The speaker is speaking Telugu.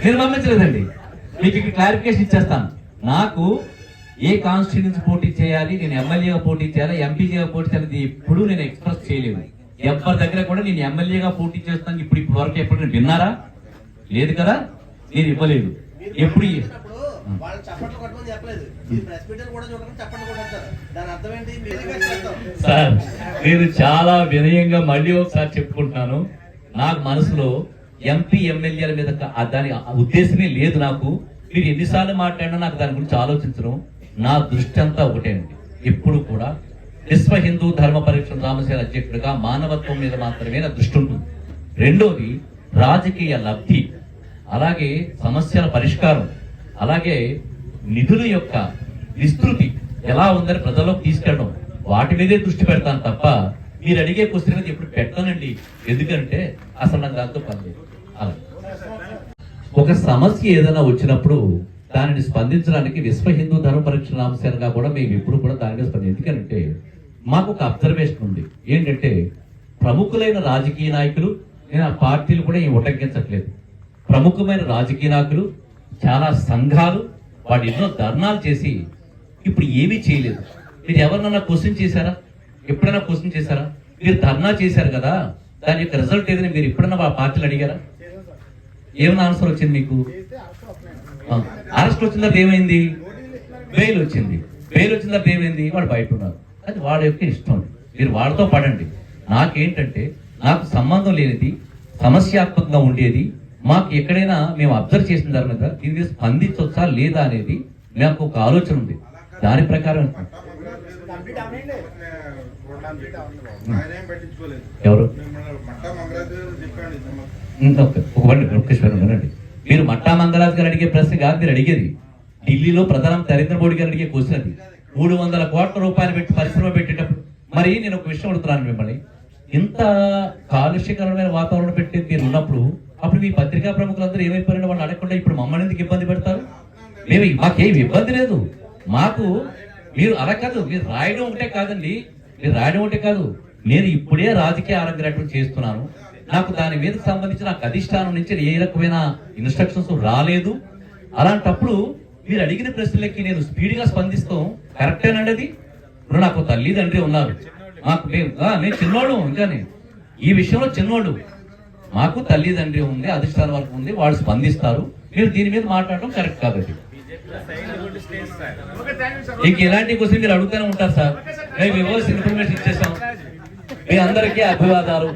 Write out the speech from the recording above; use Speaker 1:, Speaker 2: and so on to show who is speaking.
Speaker 1: నేను పంపించలేదండి. మీకు ఇక్కడ క్లారిఫికేషన్ ఇచ్చేస్తాను. నాకు ఏ కాన్స్టిట్యూన్సీ పోటీ చేయాలి, నేను ఎమ్మెల్యేగా పోటీ చేయాలి, ఎంపీగా పోటీ చేయాలి ఎప్పుడు నేను ఎక్స్ప్రెస్ చేయలేదు. ఎవరి దగ్గర కూడా నేను ఎమ్మెల్యేగా పోటీ చేస్తాను ఇప్పుడు వరకు ఎప్పుడు నేను విన్నారా? లేదు కదా, నేను ఇవ్వలేదు. ఎప్పుడు సార్ నేను చాలా వినయంగా మళ్ళీ ఒకసారి చెప్పుకుంటున్నాను, నాకు మనసులో ఎంపీ ఎమ్మెల్యేల మీద దాని ఉద్దేశమే లేదు. నాకు మీరు ఎన్నిసార్లు మాట్లాడినా నాకు దాని గురించి ఆలోచించడం, నా దృష్టి అంతా ఒకటేనండి. ఎప్పుడు కూడా విశ్వ హిందూ ధర్మ పరిరక్షణ రామసేన అధ్యక్షుడిగా మానవత్వం మీద మాత్రమే నా దృష్టి ఉంటుంది. రెండోది రాజకీయ లబ్ధి, అలాగే సమస్యల పరిష్కారం, అలాగే నిధుల యొక్క విస్తృతి ఎలా ఉందని ప్రజల్లోకి తీసుకెళ్ళడం, వాటి మీదే దృష్టి పెడతాను తప్ప మీరు అడిగే క్వశ్చన్ మీద ఎప్పుడు పెట్టానండి. ఎందుకంటే అసలు నాకు దాంతో పనిలేదు. అలా ఒక సమస్య ఏదైనా వచ్చినప్పుడు దానిని స్పందించడానికి విశ్వ హిందూ ధర్మ పరిరక్షణ రామసేనగా కూడా మేము ఎప్పుడు కూడా దాని మీద స్పందించాం. ఎందుకంటే మాకు ఒక అబ్జర్వేషన్ ఉంది ఏంటంటే, ప్రముఖులైన రాజకీయ నాయకులు, నేను ఆ పార్టీలు కూడా ఏం ఉటంకించట్లేదు, ప్రముఖమైన రాజకీయ నాయకులు, చాలా సంఘాలు వాడు ఎన్నో ధర్నాలు చేసి ఇప్పుడు ఏమీ చేయలేదు. మీరు ఎవరినన్నా క్వశ్చన్ చేశారా? ఎప్పుడైనా క్వశ్చన్ చేశారా? మీరు ధర్నా చేశారు కదా, దాని యొక్క రిజల్ట్ ఏదైనా మీరు ఎప్పుడైనా ఆ పార్టీలు అడిగారా? ఏమైనా ఆన్సర్ వచ్చింది మీకు? అరెస్ట్ వచ్చిన తర్వాత ఏమైంది? బెయిల్ వచ్చింది. బెయిల్ వచ్చిన తర్వాత ఏమైంది? వాడు బయట ఉన్నారు. అది వాడి యొక్క ఇష్టం, మీరు వాడితో పడండి. నాకేంటంటే నాకు సంబంధం లేనిది, సమస్యాత్మకంగా ఉండేది, మాకు ఎక్కడైనా మేము అబ్జర్వ్ చేసిన దాని మీద దీని మీద స్పందించవచ్చా లేదా అనేది నాకు ఒక ఆలోచన ఉంది. దాని ప్రకారం ఎవరు వినండి, మీరు మట్టా మంగరాజు గారు అడిగే ప్రశ్న కాదు మీరు అడిగేది. ఢిల్లీలో ప్రధానమంత్రి నరేంద్ర మోడీ గారు అడిగే క్వశ్చన్ అది. 300 కోట్ల రూపాయలు పెట్టి పరిశ్రమ పెట్టేటప్పుడు మరి నేను ఒక విషయం అడుగుతున్నాను మిమ్మల్ని, ఇంత కాలుష్యకరమైన వాతావరణం పెట్టేది మీరు ఉన్నప్పుడు అప్పుడు మీ పత్రికా ప్రముఖులందరూ ఏమైపోయినా వాళ్ళు అడగకుండా ఇప్పుడు మమ్మల్ని ఎందుకు ఇబ్బంది పెడతారు? మాకేం ఇబ్బంది లేదు. మాకు మీరు అలా కాదు, మీరు రాయడం ఒకటే కాదండి, మీరు రాయడం ఒకటే కాదు, నేను ఇప్పుడే రాజకీయ ఆరోగ్యం చేస్తున్నాను. నాకు దాని మీద సంబంధించి నాకు అధిష్టానం నుంచి ఏ రకమైన ఇన్స్ట్రక్షన్స్ రాలేదు. అలాంటప్పుడు మీరు అడిగిన ప్రశ్నలకి నేను స్పీడ్గా స్పందిస్తాం కరెక్టేనండి. అది ఇప్పుడు నాకు తల్లిదండ్రి ఉన్నారు, మాకు నేను చిన్నోడు, ఇంకా ఈ విషయంలో చిన్నోడు, మాకు తల్లిదండ్రి ఉంది, అధిష్టానం వరకు ఉంది, వాళ్ళు స్పందిస్తారు. మీరు దీని మీద మాట్లాడడం కరెక్ట్ కాదు. అది ఇంక ఇలాంటి క్వశ్చన్ మీరు అడుగుతూనే ఉంటారు సార్. మేము ఇవ్వాల్సిన ఇన్ఫర్మేషన్ ఇచ్చేసాం, మీ అందరికీ అభివాదాలు.